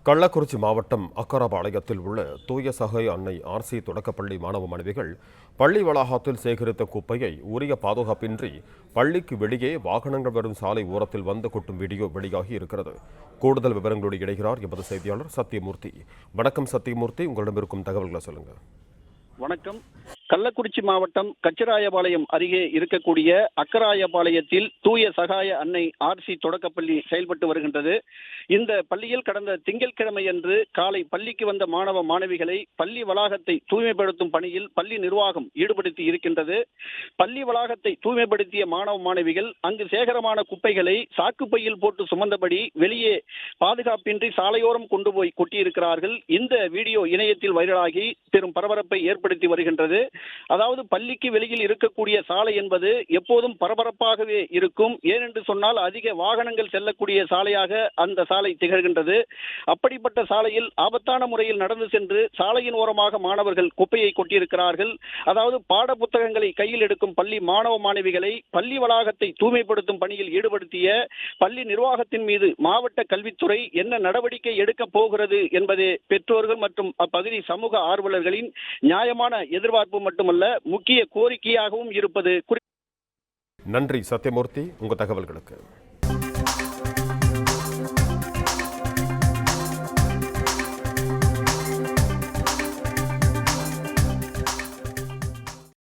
கள்ளக்குறிச்சி மாவட்டம் அக்கராபாளையத்தில் உள்ள தூய சகாய அன்னை ஆர்சி தொடக்கப்பள்ளி மாணவ மாணவிகள் பள்ளி வளாகத்தில் சேகரித்த குப்பையை உரிய பாதுகாப்பின்றி பள்ளிக்கு வெளியே வாகனங்கள் வரும் சாலை ஓரத்தில் வந்து கொட்டும் வீடியோ வெளியாகி இருக்கிறது. கூடுதல் விவரங்களோடு இணைகிறார் எமது செய்தியாளர் சத்தியமூர்த்தி. வணக்கம் சத்தியமூர்த்தி, உங்களிடம் இருக்கும் தகவல்களை சொல்லுங்க. வணக்கம். கள்ளக்குறிச்சி மாவட்டம் கச்சிராயபாளையம் அருகே இருக்கக்கூடிய அக்கராயபாளையத்தில் தூய சகாய அன்னை ஆர்சி தொடக்கப்பள்ளி செயல்பட்டு வருகின்றது. இந்த பள்ளியில் கடந்த திங்கட்கிழமை அன்று காலை பள்ளிக்கு வந்த மாணவ மாணவிகளை பள்ளி வளாகத்தை தூய்மைப்படுத்தும் பணியில் பள்ளி நிர்வாகம் ஈடுபடுத்தி இருக்கின்றது. பள்ளி வளாகத்தை தூய்மைப்படுத்திய மாணவ மாணவிகள் அங்கு சேகரமான குப்பைகளை சாக்குப்பையில் போட்டு சுமந்தபடி வெளியே பாதுகாப்பின்றி சாலையோரம் கொண்டு போய் கொட்டியிருக்கிறார்கள். இந்த வீடியோ இணையத்தில் வைரலாகி பெரும் பரபரப்பை ஏற்படுத்தி வருகின்றது. அதாவது பள்ளிக்கு வெளியில் இருக்கக்கூடிய சாலை என்பது எப்போதும் பரபரப்பாகவே இருக்கும். ஏனென்று சொன்னால் அதிக வாகனங்கள் செல்லக்கூடிய சாலையாக அந்த சாலை திகழ்கின்றது. அப்படிப்பட்ட சாலையில் ஆபத்தான முறையில் நடந்து சென்று சாலையின் ஓரமாக மாணவர்கள் குப்பையை கொட்டியிருக்கிறார்கள். அதாவது பாட புத்தகங்களை கையில் எடுக்கும் பள்ளி மாணவ மாணவிகளை பள்ளி வளாகத்தை தூய்மைப்படுத்தும் பணியில் ஈடுபடுத்திய பள்ளி நிர்வாகத்தின் மீது மாவட்ட கல்வித்துறை என்ன நடவடிக்கை எடுக்கப் போகிறது என்பதே பெற்றோர்கள் மற்றும் அப்பகுதி சமூக ஆர்வலர்களின் நியாயமான எதிர்பார்ப்பு மட்டுமல்ல, முக்கிய கோரிக்கையாகவும் இருப்பது. நன்றி சத்தியமூர்த்தி, உங்க தகவல்களுக்கு.